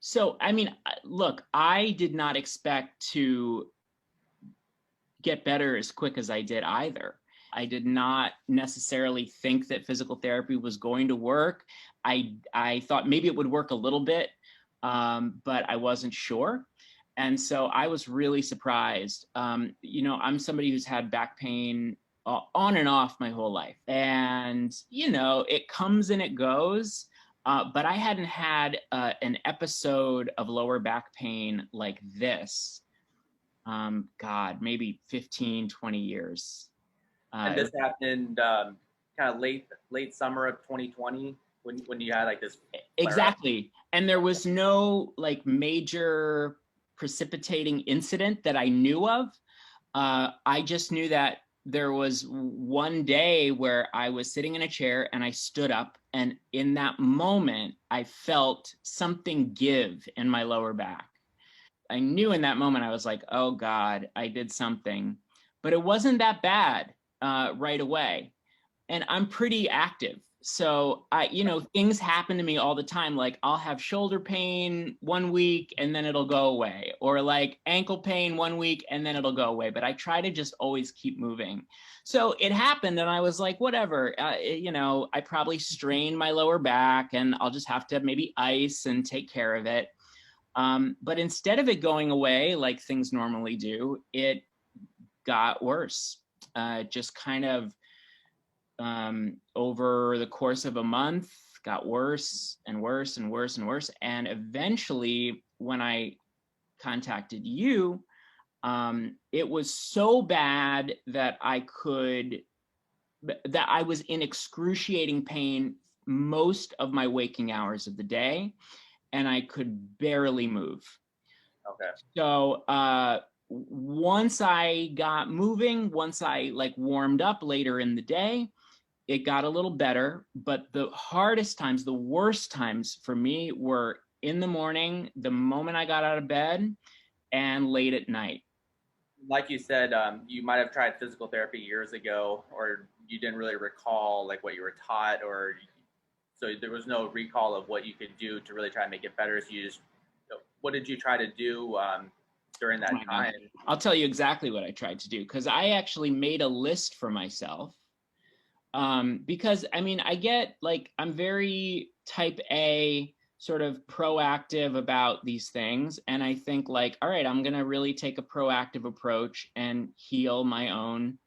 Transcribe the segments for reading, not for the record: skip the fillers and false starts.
So, I mean, look, I did not expect to get better as quick as I did either. I did not necessarily think that physical therapy was going to work. I thought maybe it would work a little bit, but I wasn't sure. And so I was really surprised. I'm somebody who's had back pain on and off my whole life. And, it comes and it goes. But I hadn't had an episode of lower back pain like this, God, maybe 15, 20 years. And this happened kind of late summer of 2020 when you had like this Exactly. And there was no like major precipitating incident that I knew of. I just knew that there was one day where I was sitting in a chair and I stood up, and in that moment I felt something give in my lower back. I knew in that moment I was like, oh God, I did something, but it wasn't that bad right away. And I'm pretty active. So things happen to me all the time. Like I'll have shoulder pain one week and then it'll go away, or like ankle pain one week and then it'll go away. But I try to just always keep moving. So it happened and I was like, whatever, I probably strained my lower back and I'll just have to maybe ice and take care of it. But instead of it going away like things normally do, it got worse. Just kind of over the course of a month, got worse and worse and worse and worse. And eventually, when I contacted you, it was so bad that I was in excruciating pain most of my waking hours of the day, and I could barely move. Okay. So once I got moving, once I like warmed up later in the day, it got a little better. But the hardest times, the worst times for me were in the morning, the moment I got out of bed, and late at night. Like you said, you might have tried physical therapy years ago, or you didn't really recall like what you were taught, or so there was no recall of what you could do to really try and make it better. So you just, what did you try to do during that time? I'll tell you exactly what I tried to do, because I actually made a list for myself. Because I mean, I'm very type A, sort of proactive about these things. And I think like, all right, I'm going to really take a proactive approach and heal my own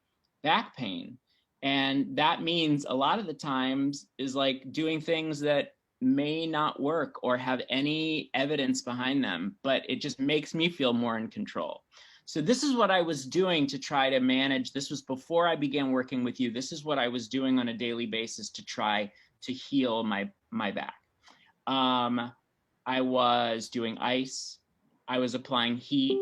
back pain. And that means a lot of the times is like doing things that may not work or have any evidence behind them, but it just makes me feel more in control. So this is what I was doing to try to manage. This was before I began working with you. This is what I was doing on a daily basis to try to heal my back. I was doing ice. I was applying heat.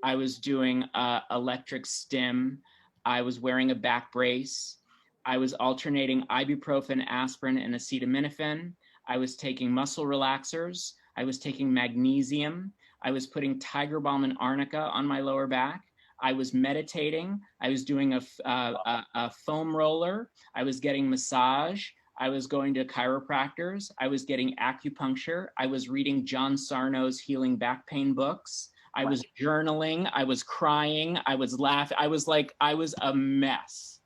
I was doing electric stim. I was wearing a back brace. I was alternating ibuprofen, aspirin, and acetaminophen. I was taking muscle relaxers. I was taking magnesium. I was putting Tiger Balm and Arnica on my lower back. I was meditating. I was doing a foam roller. I was getting massage. I was going to chiropractors. I was getting acupuncture. I was reading John Sarno's healing back pain books. I was journaling. I was crying. I was laughing. I was a mess.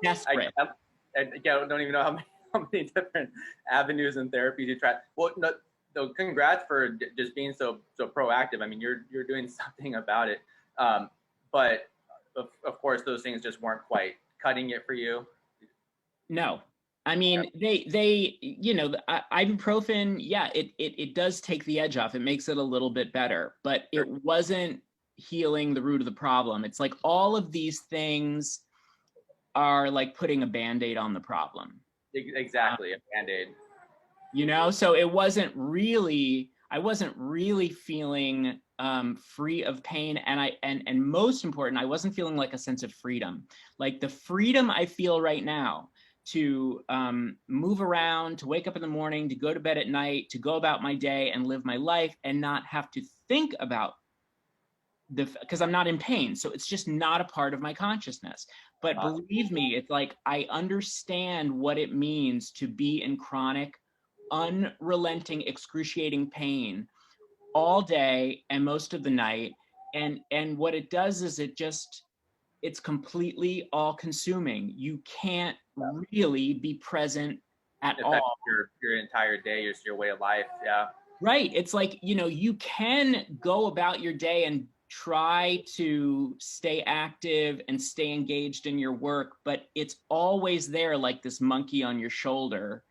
Desperate. I don't even know how many different avenues and therapies you tried. Well, no, so congrats for just being so proactive. I mean, you're doing something about it. But of course, those things just weren't quite cutting it for you. No. I mean, ibuprofen, yeah, it does take the edge off. It makes it a little bit better, but it wasn't healing the root of the problem. It's like all of these things are like putting a Band-Aid on the problem. Exactly, a Band-Aid. So I wasn't really feeling free of pain, and most important, I wasn't feeling like a sense of freedom, like the freedom I feel right now to move around, to wake up in the morning, to go to bed at night, to go about my day and live my life and not have to think about because I'm not in pain. So it's just not a part of my consciousness. But believe me, it's like I understand what it means to be in chronic unrelenting, excruciating pain all day and most of the night. And what it does is it's completely all consuming. You can't really be present at It affects all. your entire day, your way of life. Yeah. Right. It's like, you can go about your day and try to stay active and stay engaged in your work, but it's always there like this monkey on your shoulder.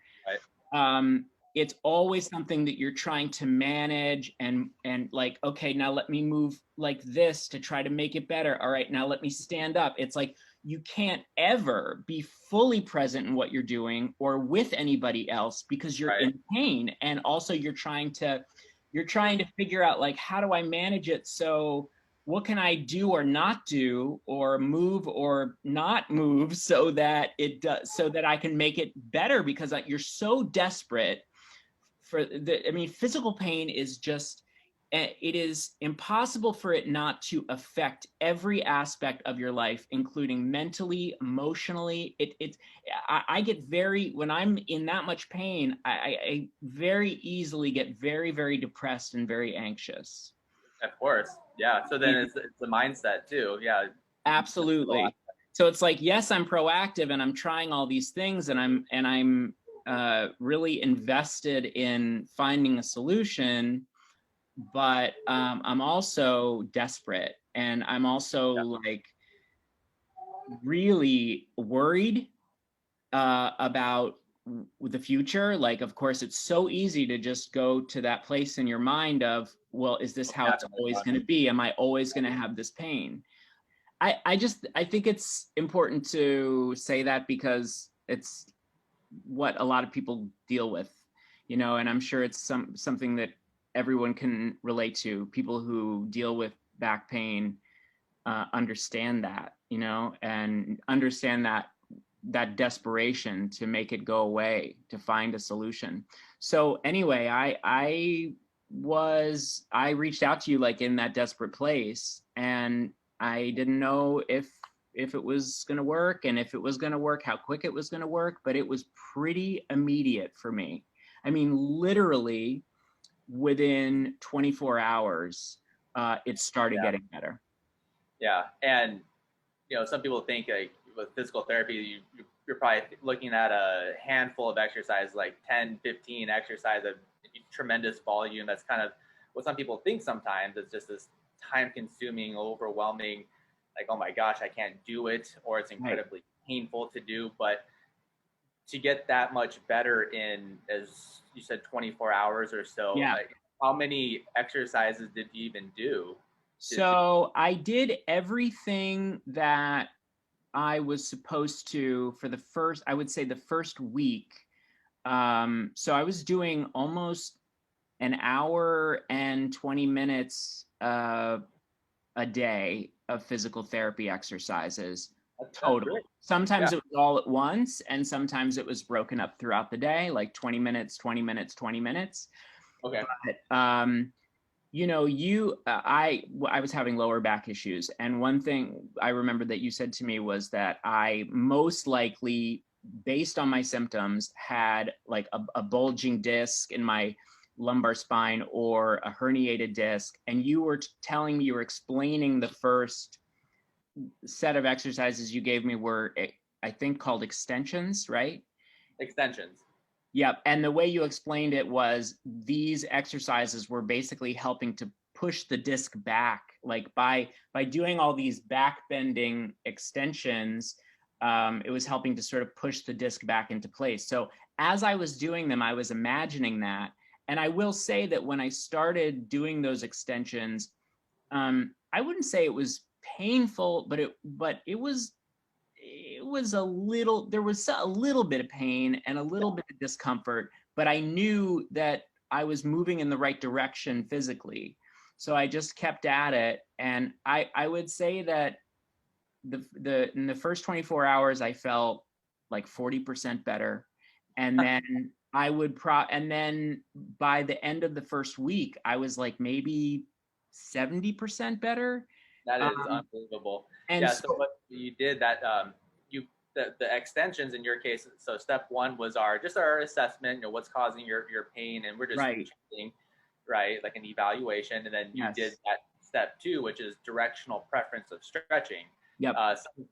Right. It's always something that you're trying to manage and like, okay, now let me move like this to try to make it better. All right, now let me stand up. It's like you can't ever be fully present in what you're doing or with anybody else because you're Right. in pain. And also you're trying to figure out like, how do I manage it? So what can I do or not do or move or not move so that it does, so that I can make it better, because you're so desperate physical pain is just, it is impossible for it not to affect every aspect of your life, including mentally, emotionally. I get when I'm in that much pain, I very easily get very, very depressed and very anxious. Of course. Yeah. So then it's a mindset too. Yeah. Absolutely. So it's like, yes, I'm proactive and I'm trying all these things and I'm really invested in finding a solution, but I'm also desperate and I'm also like really worried about the future. Like, of course, it's so easy to just go to that place in your mind of, well, is this how it's always going to be? Am I always going to have this pain? I think it's important to say that because it's what a lot of people deal with, and I'm sure it's something that everyone can relate to. People who deal with back pain understand that, and understand that desperation to make it go away, to find a solution. So anyway, I reached out to you like in that desperate place, and I didn't know if it was going to work, and if it was going to work, how quick it was going to work, but it was pretty immediate for me. I mean, literally within 24 hours, it started getting better. Yeah. And, some people think like with physical therapy, you're probably looking at a handful of exercises, like 10, 15 exercises of tremendous volume. That's kind of what some people think sometimes. It's just this time consuming, overwhelming, like, oh my gosh, I can't do it, or it's incredibly painful to do. But to get that much better in, as you said, 24 hours or so, like, how many exercises did you even do? So I did everything that I was supposed to for I would say the first week. So I was doing almost an hour and 20 minutes a day of physical therapy excercises total. Sometimes it was all at once, and sometimes it was broken up throughout the day, like 20 minutes, 20 minutes, 20 minutes. Okay. But, I was having lower back issues, and one thing I remember that you said to me was that I most likely, based on my symptoms, had like a bulging disc in my lumbar spine or a herniated disc, and you were telling me, you were explaining the first set of exercises you gave me were, I think, called extensions, right? Extensions. Yep. And the way you explained it was these exercises were basically helping to push the disc back, like by doing all these back bending extensions. It was helping to sort of push the disc back into place. So as I was doing them, I was imagining that. And I will say that when I started doing those extensions, I wouldn't say it was painful, but it was there was a little bit of pain and a little bit of discomfort, but I knew that I was moving in the right direction physically. So I just kept at it. And I would say that in the first 24 hours, I felt like 40% better. And then and then by the end of the first week, I was like maybe 70% better. That is unbelievable. And yeah. So what you did that, you the extensions in your case. So step one was our assessment, what's causing your pain, and we're just Right. checking, right, like an evaluation, and then you did Yes. that step two, which is directional preference of stretching. Yep. Some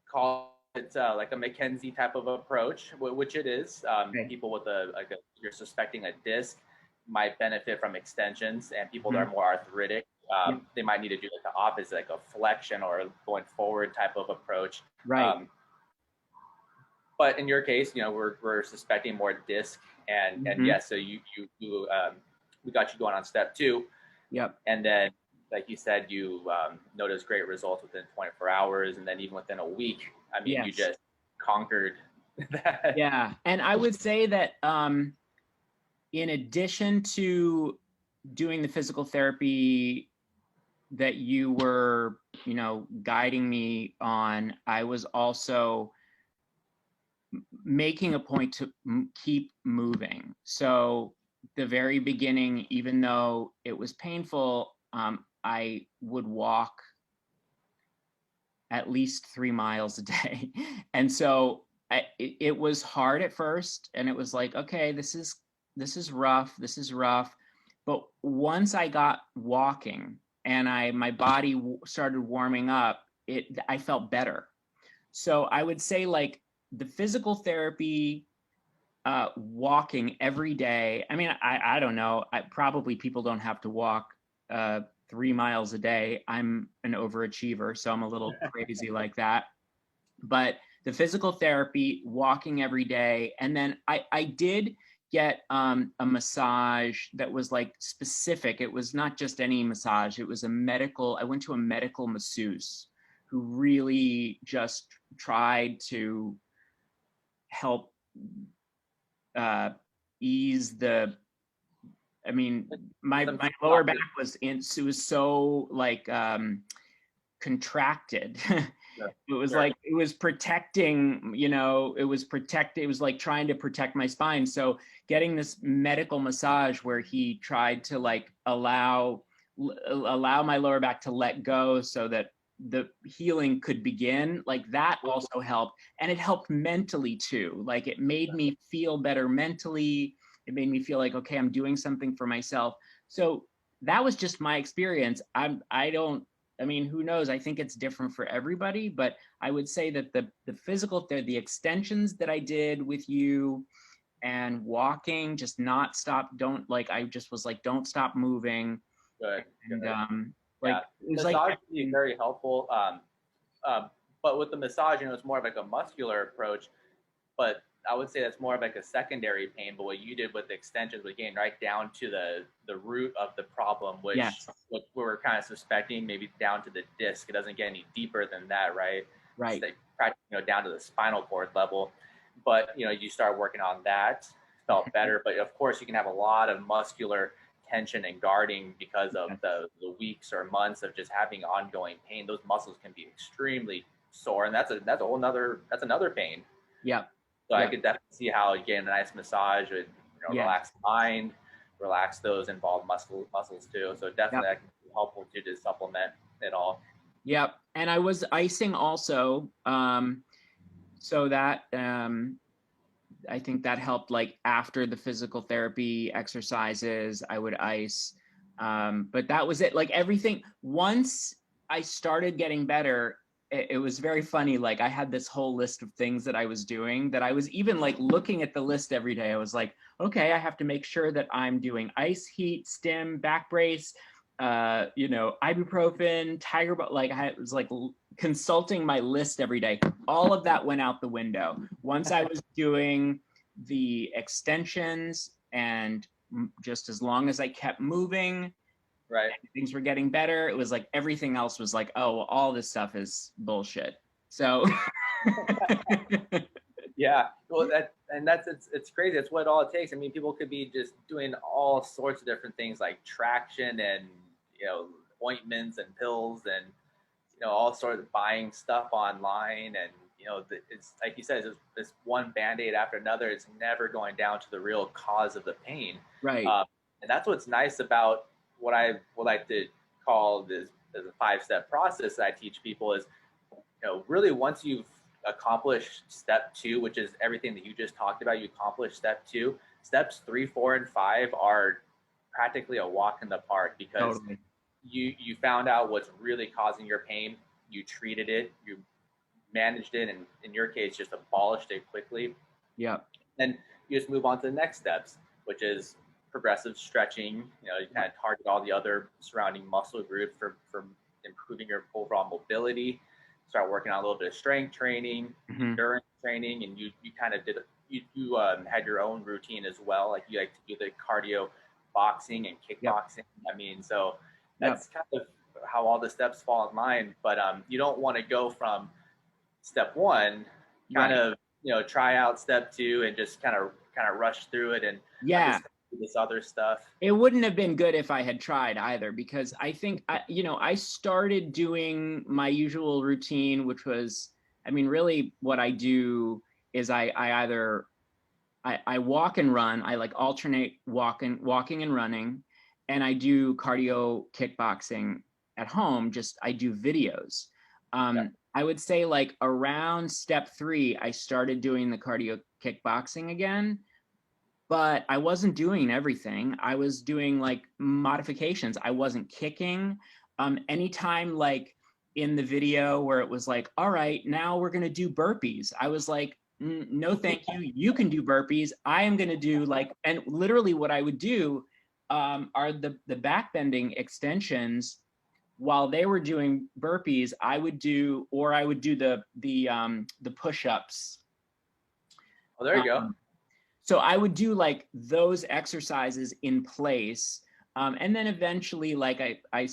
call it like a McKenzie type of approach, which it is. Okay. People with you're suspecting a disc might benefit from extensions, and people that are Mhm. more arthritic, Yep. they might need to do like the opposite, like a flexion or a going forward type of approach. Right. Um, but in your case, we're suspecting more disc, and Mhm. yes, so we got you going on step two, Yep. and then like you said, you noticed great results within 24 hours, and then even within a week, I mean, you Yes. just conquered that. Yeah. And I would say that in addition to doing the physical therapy that you were, guiding me on, I was also making a point to keep moving. So the very beginning, even though it was painful, I would walk at least 3 miles a day. And so it was hard at first, and it was like, okay, this is rough. This is rough. But once I got walking and my body started warming up, I felt better. So I would say like the physical therapy, walking every day. I mean, I don't know. Probably people don't have to walk 3 miles a day. I'm an overachiever, so I'm a little crazy like that. But the physical therapy, walking every day, and then I did get a massage that was like specific. It was not just any massage. It was a medical. I went to a medical masseuse who really just tried to help ease the. I mean, my Some my lower back was so like contracted. sure, It was sure. like it was protecting, it was like trying to protect my spine. So getting this medical massage where he tried to like allow my lower back to let go so that the healing could begin, like that also helped. And it helped mentally too. Like it made me feel better mentally. It made me feel like, okay, I'm doing something for myself. So that was just my experience. I mean, who knows? I think it's different for everybody, but I would say that the physical, the extensions that I did with you and walking, just not stop, don't like, I just was like, don't stop moving. Good, And good. like, Yeah, it was like, massage can be very helpful. But with the massage, it's more of like a muscular approach. But I would say that's more of like a secondary pain. But what you did with the extensions was getting right down to the root of the problem, which yes, what we were kind of suspecting, maybe down to the disc. It doesn't get any deeper than that, right? It's right. like practically, down to the spinal cord level. But you start working on that, felt better. But of course, you can have a lot of muscular tension and guarding because of the weeks or months of just having ongoing pain. Those muscles can be extremely sore, and that's another pain. Yep. So I Yep. could definitely see how getting a nice massage would, Yes. relax the mind, relax those involved muscles too. So Yep. definitely that can be helpful to supplement it all. Yep. And I was icing also. So that I think that helped, like after the physical therapy exercises, I would ice. But that was it. Like everything, once I started getting better, it was very funny. Like I had this whole list of things that I was doing that I was even like looking at the list every day. I was like, okay, I have to make sure that I'm doing ice, heat, stim, back brace, ibuprofen, tiger, but like I was like consulting my list every day. All of that went out the window once I was doing the extensions, and just as long as I kept moving, Right. things were getting better. It was like everything else was like, oh, well, all this stuff is bullshit. So Yeah. Well, it's crazy. That's what all it takes. I mean, people could be just doing all sorts of different things like traction and ointments and pills and all sorts of buying stuff online, and it's like you said, it's this one band-aid after another. It's never going down to the real cause of the pain. right. And that's what's nice about what I would like to call this as a 5-step process that I teach people is, really once you've accomplish step 2, which is everything that you just talked about, you accomplish step 2. Steps 3, 4, and 5 are practically a walk in the park because Totally. you found out what's really causing your pain, you treated it, you managed it, and in your case, just abolished it quickly. Yep. Then you just move on to the next steps, which is progressive stretching. You kind of target all the other surrounding muscle groups for improving your overall mobility. Start working on a little bit of strength training, endurance training, and you kind of did you had your own routine as well. Like you like to do the cardio, boxing and kickboxing. Yep. I mean, so that's kind of how all the steps fall in line. But you don't want to go from step 1, kind of try out step 2 and just kind of rush through it and this other stuff. It wouldn't have been good if I had tried either, because I think I started doing my usual routine, which was, I mean, really what I do is I either walk and run. I like alternate walking and running, and I do cardio kickboxing at home. Just I do videos. I would say like around step 3, I started doing the cardio kickboxing again, but I wasn't doing everything. I was doing like modifications. I wasn't kicking. Anytime like in the video where it was like, all right, now we're going to do burpees, I was like, no, thank you. You can do burpees. I am going to do like, and literally what I would do are the back bending extensions. While they were doing burpees, I would do the push-ups. Oh, there you go. So I would do like those exercises in place. And then eventually, like I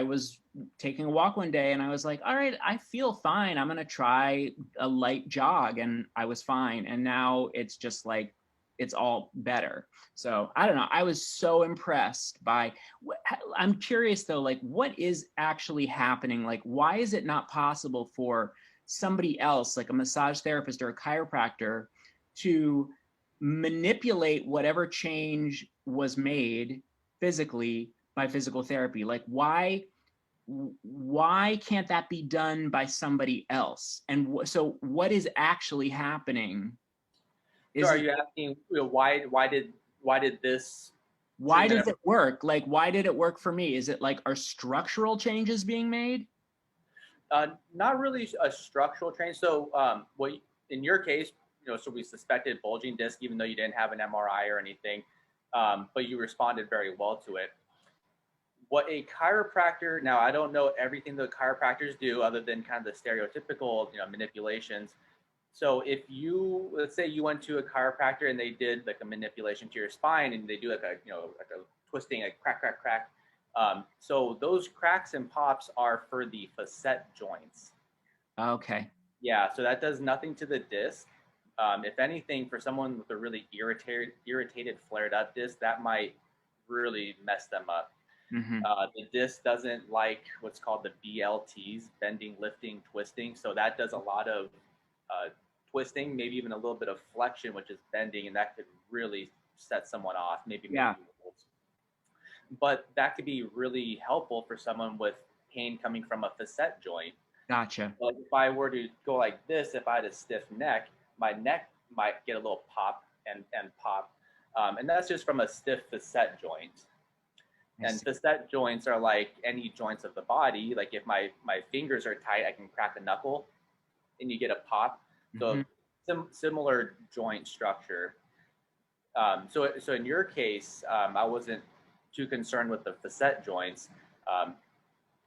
was taking a walk one day and I was like, all right, I feel fine. I'm going to try a light jog. And I was fine. And now it's just like, it's all better. So I don't know. I was so impressed by, I'm curious though, like what is actually happening? Like, why is it not possible for somebody else, like a massage therapist or a chiropractor, to manipulate whatever change was made physically by physical therapy? Like why can't that be done by somebody else? And so what is actually happening? So are you asking why did this? Why does it work? Like, why did it work for me? Is it like, are structural changes being made? Not really a structural change. So what in your case, so we suspected bulging disc, even though you didn't have an MRI or anything, but you responded very well to it. What a chiropractor, now I don't know everything that chiropractors do other than kind of the stereotypical, manipulations. So if let's say you went to a chiropractor and they did like a manipulation to your spine and they do like a twisting, like crack, crack, crack. So those cracks and pops are for the facet joints. Okay. Yeah, so that does nothing to the disc. If anything, for someone with a really irritated, flared up disc, that might really mess them up. The disc doesn't like what's called the BLTs, bending, lifting, twisting. So that does a lot of twisting, maybe even a little bit of flexion, which is bending, and that could really set someone off. Maybe. But that could be really helpful for someone with pain coming from a facet joint. Gotcha. But if I were to go like this, if I had a stiff neck, my neck might get a little pop and pop. And that's just from a stiff facet joint. And facet joints are like any joints of the body. Like if my fingers are tight, I can crack a knuckle and you get a pop. So similar joint structure. So in your case, I wasn't too concerned with the facet joints.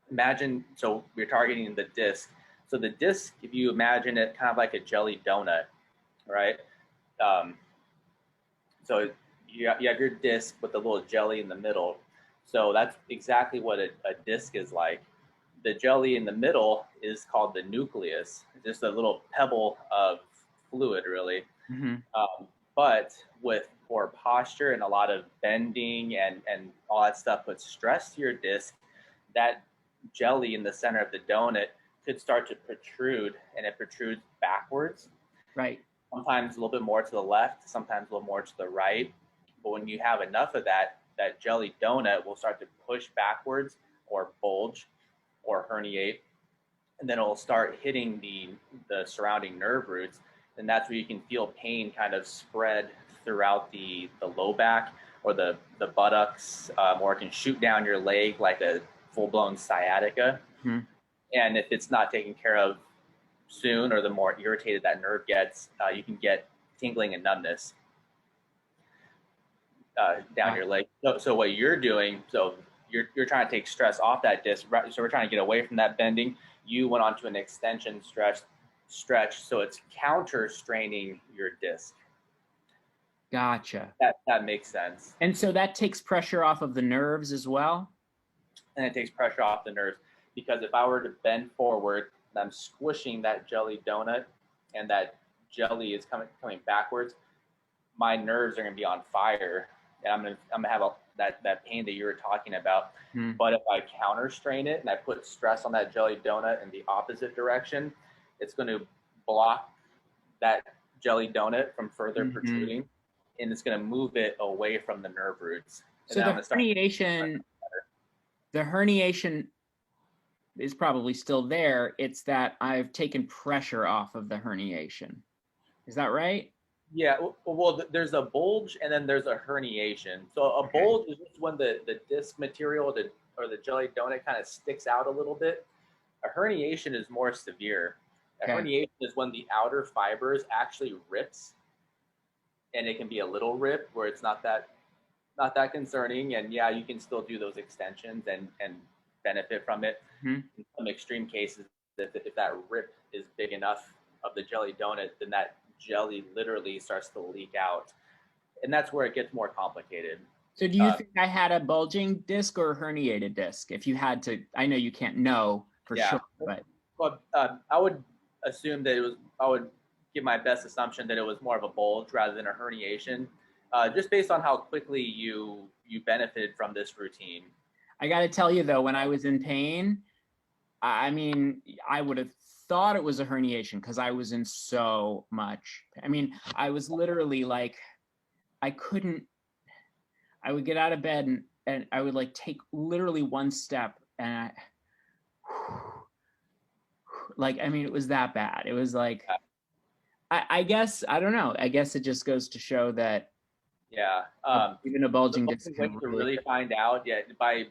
Imagine, so we're targeting the disc. So the disc, if you imagine it kind of like a jelly donut, right? So you have your disc with the little jelly in the middle. So that's exactly what a disc is like. The jelly in the middle is called the nucleus. It's just a little pebble of fluid, really. But with poor posture and a lot of bending and all that stuff puts stress to your disc, that jelly in the center of the donut could start to protrude, and it protrudes backwards. Right. Sometimes a little bit more to the left, sometimes a little more to the right. But when you have enough of that jelly donut will start to push backwards or bulge or herniate. and then it'll start hitting the surrounding nerve roots, and that's where you can feel pain kind of spread throughout the low back or the buttocks, or it can shoot down your leg like a full-blown sciatica. Mhm. And if it's not taken care of soon, or the more irritated that nerve gets, you can get tingling and numbness down your leg. So what you're doing, so you're trying to take stress off that disc. So we're trying to get away from that bending. You went onto an extension stretch, so it's counter straining your disc. Gotcha. That makes sense. And so that takes pressure off of the nerves as well? And it takes pressure off the nerves, because if I were to bend forward, I'm squishing that jelly donut, and that jelly is coming backwards, my nerves are going to be on fire, and I'm gonna have that pain that you were talking about. Hmm. But if I counter strain it and I put stress on that jelly donut in the opposite direction, it's going to block that jelly donut from further protruding, and it's going to move it away from the nerve roots. So the herniation is probably still there. It's that I've taken pressure off of the herniation. Is that right? Yeah, well, there's a bulge and then there's a herniation. So a bulge is just when the disc material or the jelly donut kind of sticks out a little bit. A herniation is more severe. A herniation is when the outer fibers actually rips, and it can be a little rip where it's not that concerning. And yeah, you can still do those extensions and benefit from it. In some extreme cases, if that rip is big enough of the jelly donut, then that jelly literally starts to leak out, and that's where it gets more complicated. So do you think I had a bulging disc or a herniated disc? If you had to, I know you can't know for sure, but I would assume that I would give my best assumption that it was more of a bulge rather than a herniation, just based on how quickly you benefited from this routine. I got to tell you though, when I was in pain, I mean, I would have thought it was a herniation because I was in so much. I mean, I was literally like, I would get out of bed and I would like take literally one step and I mean, it was that bad. It was like, I guess, I don't know. I guess it just goes to show that even a bulging disc can really find out by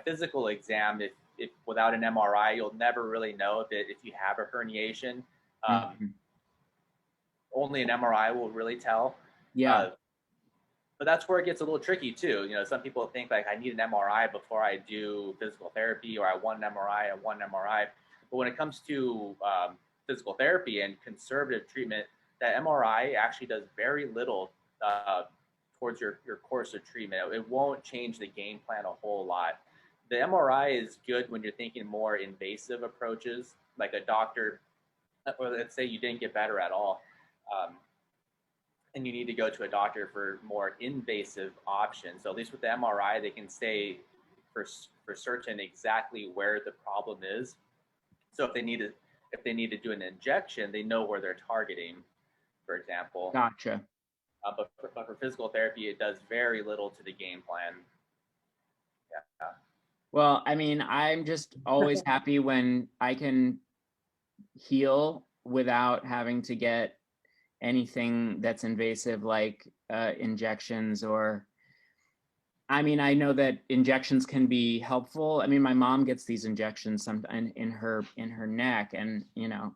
physical exam. If without an MRI, you'll never really know if you have a herniation. Only an MRI will really tell. But that's where it gets a little tricky too. You know, some people think like I need an MRI before I do physical therapy, or I want an MRI. But when it comes to physical therapy and conservative treatment, that MRI actually does very little towards your course of treatment. It won't change the game plan a whole lot. The MRI is good when you're thinking more invasive approaches, like a doctor, or let's say you didn't get better at all, and you need to go to a doctor for more invasive options. So at least with the MRI, they can say for certain exactly where the problem is. So if they need to do an injection, they know where they're targeting, for example. Gotcha. But for physical therapy, it does very little to the game plan. Yeah. Well, I mean, I'm just always happy when I can heal without having to get anything that's invasive like injections or, I mean, I know that injections can be helpful. I mean, my mom gets these injections sometimes in her neck, and you know,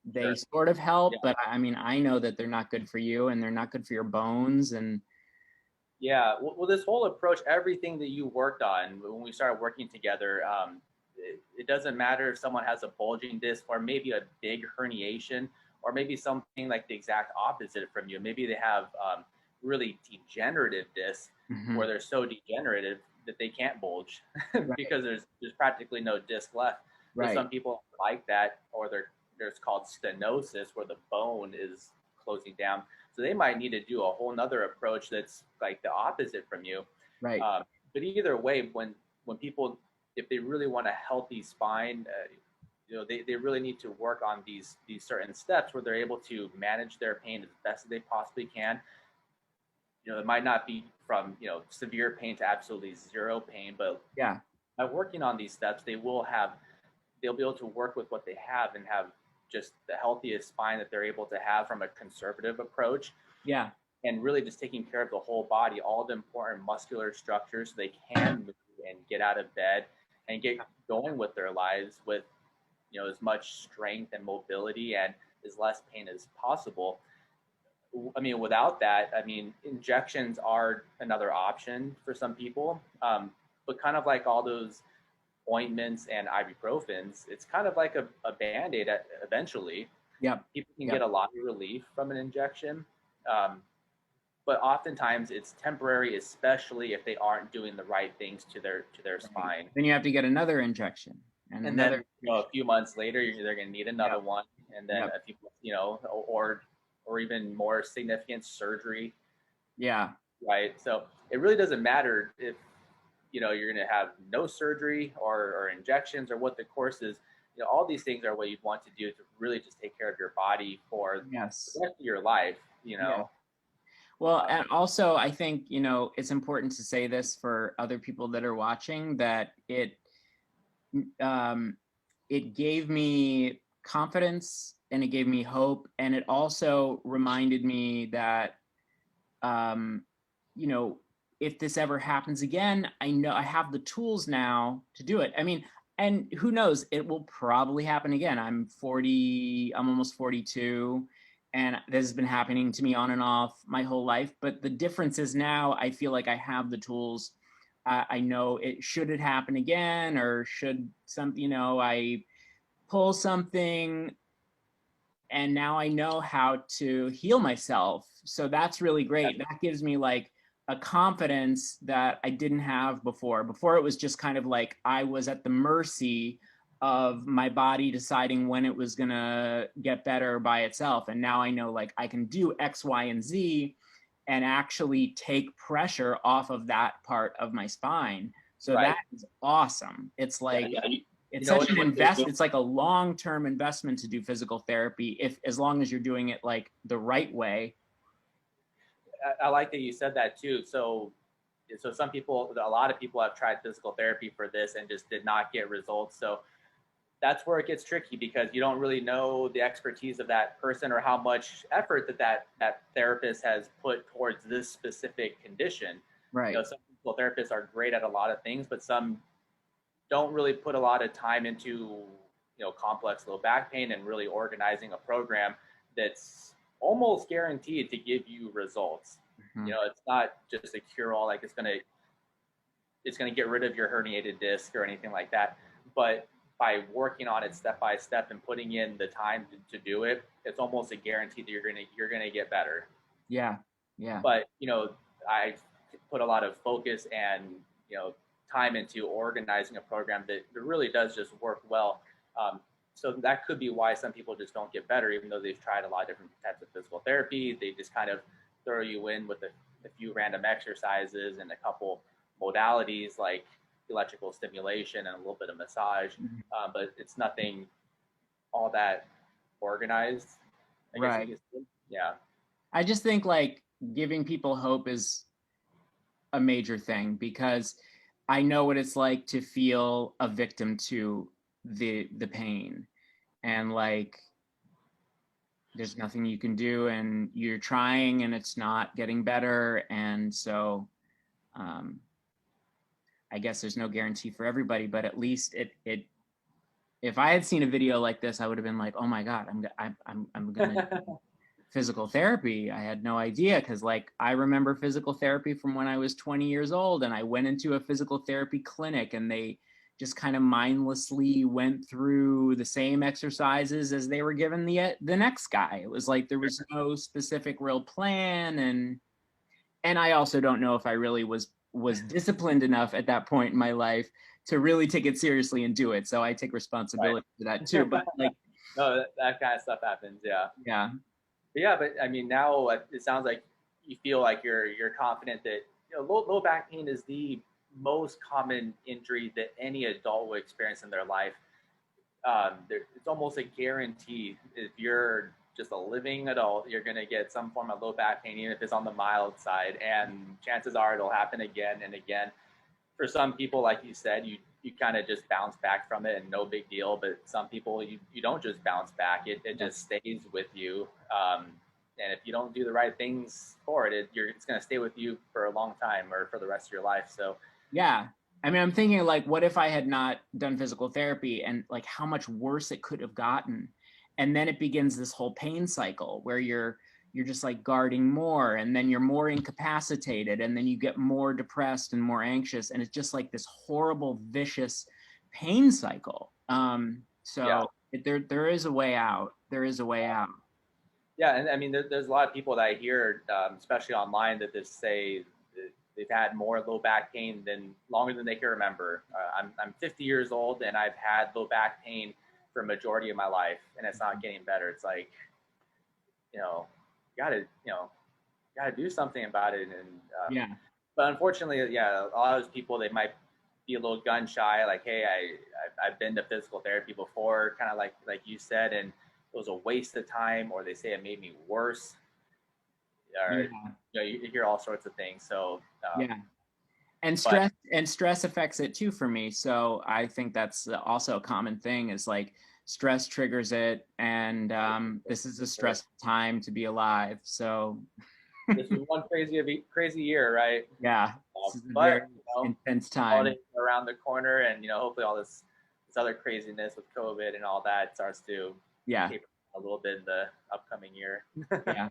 they sort of help, but I mean, I know that they're not good for you and they're not good for your bones. And well, this whole approach, everything that you worked on when we started working together, it doesn't matter if someone has a bulging disc or maybe a big herniation, or maybe something like the exact opposite from you. Maybe they have really degenerative discs where they're so degenerative that they can't bulge because there's practically no disc left. So some people like that, or there's called stenosis, where the bone is closing down. So they might need to do a whole nother approach that's like the opposite from you. But either way, when people, if they really want a healthy spine, you know, they really need to work on these certain steps where they're able to manage their pain as best as they possibly can. You know, it might not be from, you know, severe pain to absolutely zero pain, but by working on these steps, they will have they'll be able to work with what they have and have just the healthiest spine that they're able to have from a conservative approach, Yeah. and really just taking care of the whole body, all the important muscular structures, so they can move and get out of bed and get going with their lives with, as much strength and mobility and as less pain as possible. I mean, without that, I mean, injections are another option for some people, but kind of like all those ointments and ibuprofens, it's kind of like a band-aid eventually. Yep. People can Yep. get a lot of relief from an injection, um, but oftentimes it's temporary, especially if they aren't doing the right things to their spine. Then you have to get another injection and And another. then a few months later, they're going to need another Yep. one, and then Yep. a few, or even more significant surgery, Yeah. right? So it really doesn't matter if you're going to have no surgery or injections or what the course is. All these things are what you'd want to do to really just take care of your body for Yes. the rest of your life. Yeah. Well, Um, and also I think, it's important to say this for other people that are watching, that um, it gave me confidence and it gave me hope. And it also reminded me that, um, you know, if this ever happens again, I know I have the tools now to do it. I mean, and who knows, it will probably happen again. I'm 40, I'm almost 42, and this has been happening to me on and off my whole life. But the difference is now I feel like I have the tools. I know should it happen again, or should I pull something, and now I know how to heal myself. So that's really great. That gives me like a confidence that I didn't have before. Before it was just kind of like I was at the mercy of my body deciding when it was going to get better by itself. And now I know like I can do X, Y, and Z and actually take pressure off of that part of my spine. So right. that is awesome. It's like, Yeah. it's such an invest. It's like a long-term investment to do physical therapy, if as long as you're doing it like the right way. I like that you said that too. So some people, a lot of people have tried physical therapy for this and just did not get results. So that's where it gets tricky, because you don't really know the expertise of that person or how much effort that therapist has put towards this specific condition. Right. Some physical therapists are great at a lot of things, but some don't really put a lot of time into complex low back pain and really organizing a program that's almost guaranteed to give you results. Mm-hmm. It's not just a cure all, like it's gonna get rid of your herniated disc or anything like that, but by working on it step by step and putting in the time to do it, it's almost a guarantee that you're gonna get better. Yeah. Yeah. But I put a lot of focus and time into organizing a program that really does just work well. So that could be why some people just don't get better, even though they've tried a lot of different types of physical therapy. They just kind of throw you in with a few random exercises and a couple modalities like electrical stimulation and a little bit of massage, but it's nothing all that organized, I guess Right. you could say. Yeah. I just think like giving people hope is a major thing, because I know what it's like to feel a victim to the pain, and like there's nothing you can do, and you're trying and it's not getting better. And so I guess there's no guarantee for everybody, but at least it if I had seen a video like this, I would have been like, oh my God, I'm gonna physical therapy. I had no idea, because like I remember physical therapy from when I was 20 years old, and I went into a physical therapy clinic and they just kind of mindlessly went through the same exercises as they were given the next guy. It was like there was no specific real plan, and I also don't know if I really was disciplined enough at that point in my life to really take it seriously and do it. So I take responsibility for that too. But like, no, that kind of stuff happens. Yeah. yeah. But yeah, but I mean, now it sounds like you feel like you're confident that low back pain is the most common injury that any adult will experience in their life. It's almost a guarantee. If you're just a living adult, you're going to get some form of low back pain, even if it's on the mild side, and chances are it'll happen again and again. for some people, like you said, you kind of just bounce back from it and no big deal. But some people, you don't just bounce back; it Yeah. just stays with you. And if you don't do the right things for it, it's going to stay with you for a long time or for the rest of your life. So Yeah. I mean, I'm thinking like, what if I had not done physical therapy, and like how much worse it could have gotten. And then it begins this whole pain cycle where you're just like guarding more, and then you're more incapacitated, and then you get more depressed and more anxious, and it's just like this horrible vicious pain cycle. yeah, There is a way out. There is a way out. yeah, and I mean, there's a lot of people that I hear, especially online, that just say that they've had more low back pain than longer than they can remember. I'm 50 years old and I've had low back pain for a majority of my life, and it's not getting better. It's like, you know, you gotta, gotta do something about it. And Yeah. but unfortunately, yeah, a lot of those people, they might be a little gun shy. Like, hey, I've been to physical therapy before, kind of like you said, and it was a waste of time, or they say it made me worse, or Yeah. you hear all sorts of things. So, Yeah. And but stress affects it too for me. So I think that's also a common thing, is like stress triggers it, and this is a stressful time to be alive. So this was one crazy year, right? yeah, this is a very But intense time. holidays are around the corner, and hopefully all this other craziness with COVID and all that starts to Yeah. taper a little bit in the upcoming year. Yeah.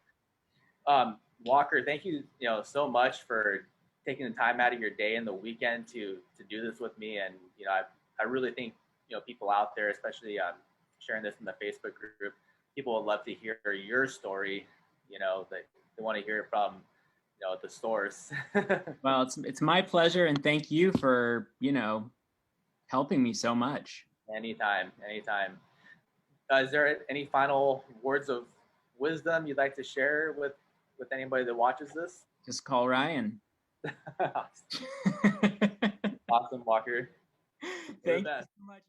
Walker, thank you, so much for taking the time out of your day and the weekend to do this with me. And I really think people out there, especially sharing this in the Facebook group, people would love to hear your story. That they want to hear it from the source. Well, it's my pleasure, and thank you for, helping me so much. Anytime, anytime. Is there any final words of wisdom you'd like to share with anybody that watches this? Just call Ryan. Awesome, Walker. You're the Thank you best. so much.